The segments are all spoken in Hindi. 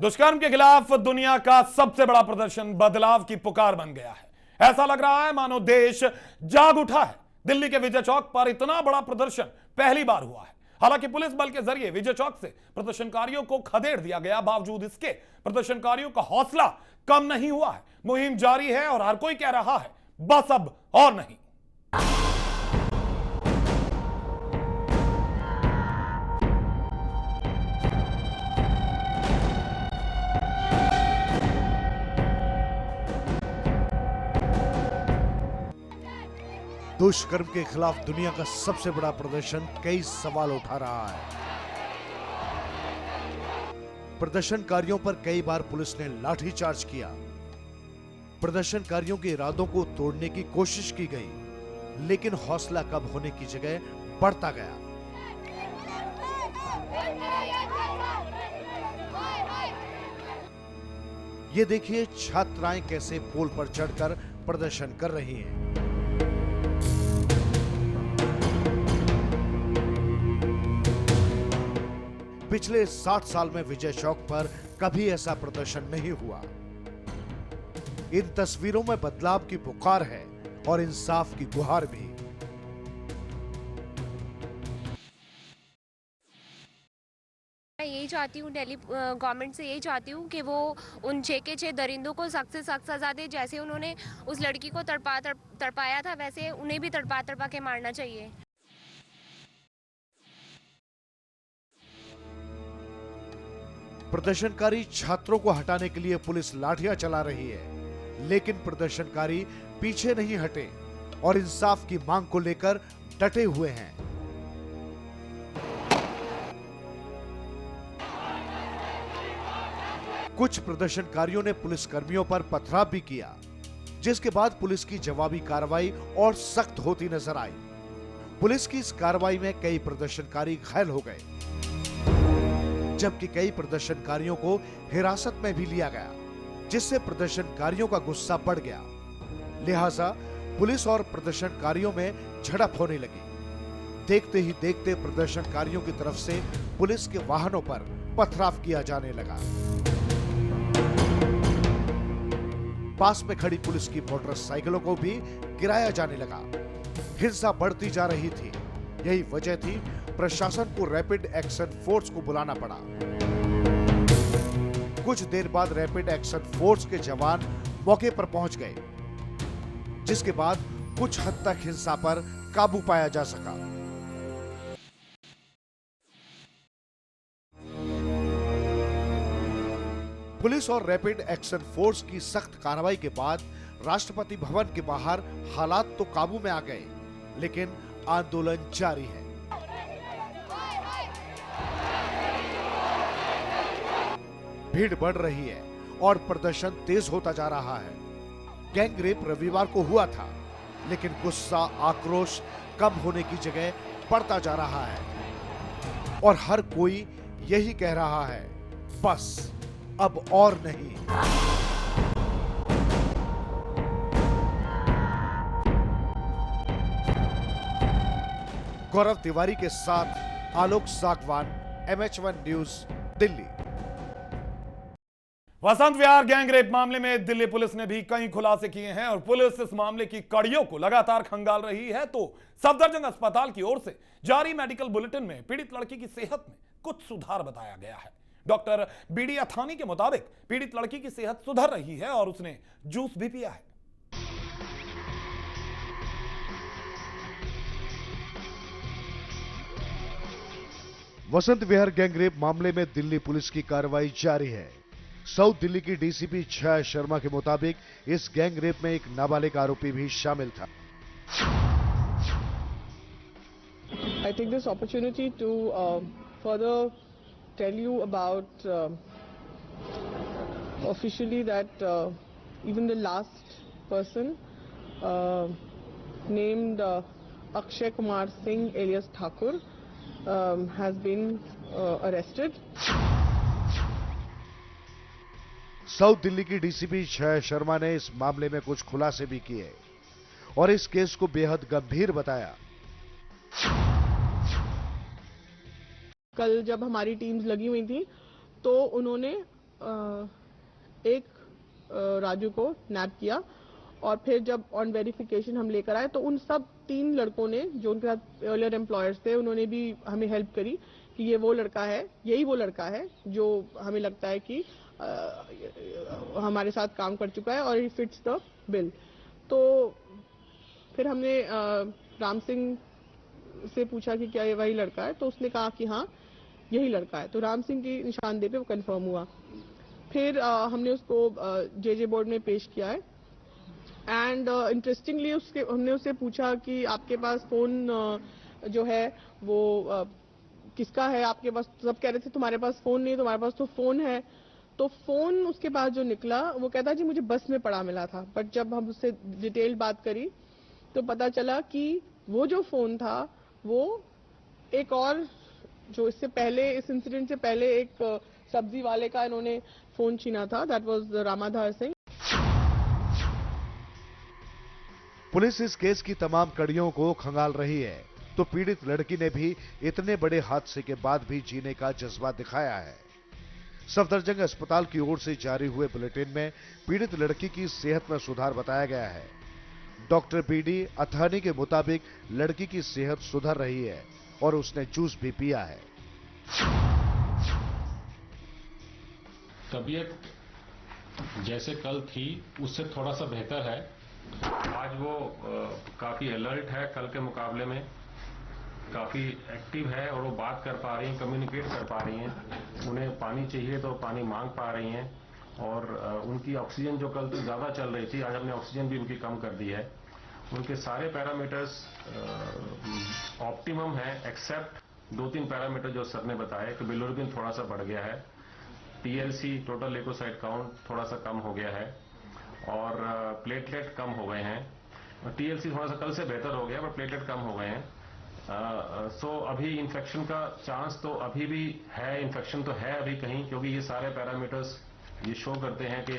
दुष्कर्म के खिलाफ दुनिया का सबसे बड़ा प्रदर्शन बदलाव की पुकार बन गया है। ऐसा लग रहा है मानो देश जाग उठा है। दिल्ली के विजय चौक पर इतना बड़ा प्रदर्शन पहली बार हुआ है। हालांकि पुलिस बल के जरिए विजय चौक से प्रदर्शनकारियों को खदेड़ दिया गया, बावजूद इसके प्रदर्शनकारियों का हौसला कम नहीं हुआ है। मुहिम जारी है और हर कोई कह रहा है बस अब और नहीं। दुष्कर्म के खिलाफ दुनिया का सबसे बड़ा प्रदर्शन कई सवाल उठा रहा है। प्रदर्शनकारियों पर कई बार पुलिस ने लाठीचार्ज किया। प्रदर्शनकारियों के इरादों को तोड़ने की कोशिश की गई, लेकिन हौसला कम होने की जगह बढ़ता गया। ये देखिए छात्राएं कैसे पोल पर चढ़कर प्रदर्शन कर रही हैं। पिछले 60 साल में विजय चौक पर कभी ऐसा प्रदर्शन नहीं हुआ। इन तस्वीरों में बदलाव की पुकार है और इंसाफ की गुहार भी। मैं यही चाहती हूँ, दिल्ली गवर्नमेंट से यही चाहती हूँ कि वो उन 6 के 6 दरिंदों को सख्त से सख्त सजा दे। जैसे उन्होंने उस लड़की को तड़पाया था, वैसे उन्हें भी तड़पा के मारना चाहिए। प्रदर्शनकारी छात्रों को हटाने के लिए पुलिस लाठियां चला रही है, लेकिन प्रदर्शनकारी पीछे नहीं हटे और इंसाफ की मांग को लेकर डटे हुए हैं। कुछ प्रदर्शनकारियों ने पुलिसकर्मियों पर पथराव भी किया, जिसके बाद पुलिस की जवाबी कार्रवाई और सख्त होती नजर आई। पुलिस की इस कार्रवाई में कई प्रदर्शनकारी घायल हो गए, जबकि कई प्रदर्शनकारियों को हिरासत में भी लिया गया, जिससे प्रदर्शनकारियों का गुस्सा बढ़ गया। लिहाजा पुलिस और प्रदर्शनकारियों में झड़प होने लगी। देखते ही देखते प्रदर्शनकारियों की तरफ से पुलिस के वाहनों पर पथराव किया जाने लगा। पास में खड़ी पुलिस की मोटरसाइकिलों को भी गिराया जाने लगा। हिंसा बढ़ती जा रही थी। यही वजह थी प्रशासन को रैपिड एक्शन फोर्स को बुलाना पड़ा। कुछ देर बाद रैपिड एक्शन फोर्स के जवान मौके पर पहुंच गए, जिसके बाद कुछ हद तक हिंसा पर काबू पाया जा सका। पुलिस और रैपिड एक्शन फोर्स की सख्त कार्रवाई के बाद राष्ट्रपति भवन के बाहर हालात तो काबू में आ गए, लेकिन आंदोलन जारी है। भीड़ बढ़ रही है और प्रदर्शन तेज होता जा रहा है। गैंग रेप रविवार को हुआ था, लेकिन गुस्सा, आक्रोश कम होने की जगह बढ़ता जा रहा है और हर कोई यही कह रहा है, बस अब और नहीं। गौरव तिवारी के साथ आलोक सागवान, MH1 news, Delhi. Vasant Vihar gang rape मामले में दिल्ली पुलिस ने भी कई खुलासे किए हैं और पुलिस इस मामले की कड़ियों को लगातार खंगाल रही है। तो सफदरजंग अस्पताल की ओर से जारी मेडिकल बुलेटिन में पीड़ित लड़की की सेहत में कुछ सुधार बताया गया है। डॉक्टर बीडी अथानी के मुताबिक पीड़ित लड़की की सेहत सुधर रही है और उसने जूस भी पिया है। वसंत विहार गैंगरेप मामले में दिल्ली पुलिस की कार्रवाई जारी है। साउथ दिल्ली की डीसीपी छाया शर्मा के मुताबिक इस गैंगरेप में एक नाबालिग आरोपी भी शामिल था। I take this opportunity to further tell you about officially that even the last person named Akshay Kumar Singh alias Thakur has been arrested. South Delhi की डीसीपी छाया शर्मा ने इस मामले में कुछ खुलासे भी किए और इस केस को बेहद गंभीर बताया। कल जब हमारी टीम्स लगी हुई थी तो उन्होंने एक राजू को नैप किया और फिर जब ऑन वेरिफिकेशन हम लेकर आए तो उन सब 3 लड़कों ने जो उनके साथ अर्लियर एम्प्लॉयर्स थे उन्होंने भी हमें हेल्प करी कि ये वो लड़का है, यही वो लड़का है जो हमें लगता है कि हमारे साथ काम कर चुका है और ही फिट्स द बिल। तो फिर हमने राम सिंह से पूछा कि क्या ये वही लड़का है, तो उसने कहा कि हाँ यही लड़का है। तो राम सिंह की निशानदेही पे वो कंफर्म हुआ। फिर हमने उसको जेजे बोर्ड में पेश किया है एंड इंटरेस्टिंगली हमने उससे पूछा कि आपके पास फोन जो है वो किसका है आपके पास। सब कह रहे थे तुम्हारे पास फोन नहीं, तुम्हारे पास तो फोन है। तो फोन उसके पास जो निकला वो कहता जी मुझे बस में पड़ा मिला था, बट जब हम उससे डिटेल बात करी तो पता चला कि वो जो फोन था वो एक और जो इससे पहले इस इंसिडेंट से पहले एक सब्जी वाले का इन्होंने फोन छीना था, that was Ramadhar Singh. Police इस केस की तमाम कड़ियों को खंगाल रही है तो पीड़ित लड़की ने भी इतने बड़े हादसे के बाद भी जीने का जज्बा दिखाया है। सफदरजंग अस्पताल की ओर से जारी हुए बुलेटिन में पीड़ित लड़की की सेहत में सुधार बताया गया है। डॉक्टर बीडी अथानी के मुताबिक लड़की की सेहत सुधर रही है और उसने जूस भी पिया है। तबीयत जैसे कल थी उससे थोड़ा सा बेहतर है। आज वो काफी अलर्ट है, कल के मुकाबले में काफी एक्टिव है और वो बात कर पा रही हैं, कम्युनिकेट कर पा रही हैं। उन्हें पानी चाहिए तो पानी मांग पा रही हैं और उनकी ऑक्सीजन जो कल तो ज्यादा चल रही थी, आज हमने ऑक्सीजन भी उनकी कम कर दी है। उनके सारे पैरामीटर्स ऑप्टिमम है एक्सेप्ट 2-3 पैरामीटर जो सर ने बताया कि बिलिरुबिन थोड़ा सा बढ़ गया है, टीएलसी टोटल ल्यूकोसाइट काउंट थोड़ा सा कम हो गया है और प्लेटलेट कम हो गए हैं। टीएलसी थोड़ा सा कल से बेहतर हो गया पर प्लेटलेट कम हो गए हैं। सो अभी इन्फेक्शन का चांस तो अभी भी है, इन्फेक्शन तो है अभी कहीं, क्योंकि ये सारे पैरामीटर्स ये शो करते हैं कि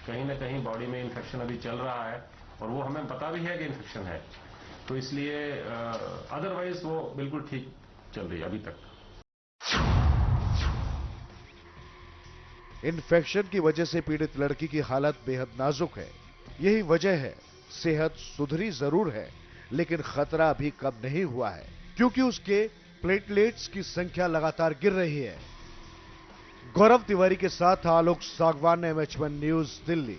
कहीं ना कहीं बॉडी में इन्फेक्शन अभी चल रहा है और वो हमें पता भी है कि इन्फेक्शन है। तो इसलिए अदरवाइज वो बिल्कुल ठीक चल रही है अभी तक। इन्फेक्शन की वजह से पीड़ित लड़की की हालत बेहद नाजुक है। यही वजह है सेहत सुधरी जरूर है लेकिन खतरा अभी कम नहीं हुआ है क्योंकि उसके प्लेटलेट्स की संख्या लगातार गिर रही है। गौरव तिवारी के साथ आलोक सागवान, MH1 न्यूज, दिल्ली।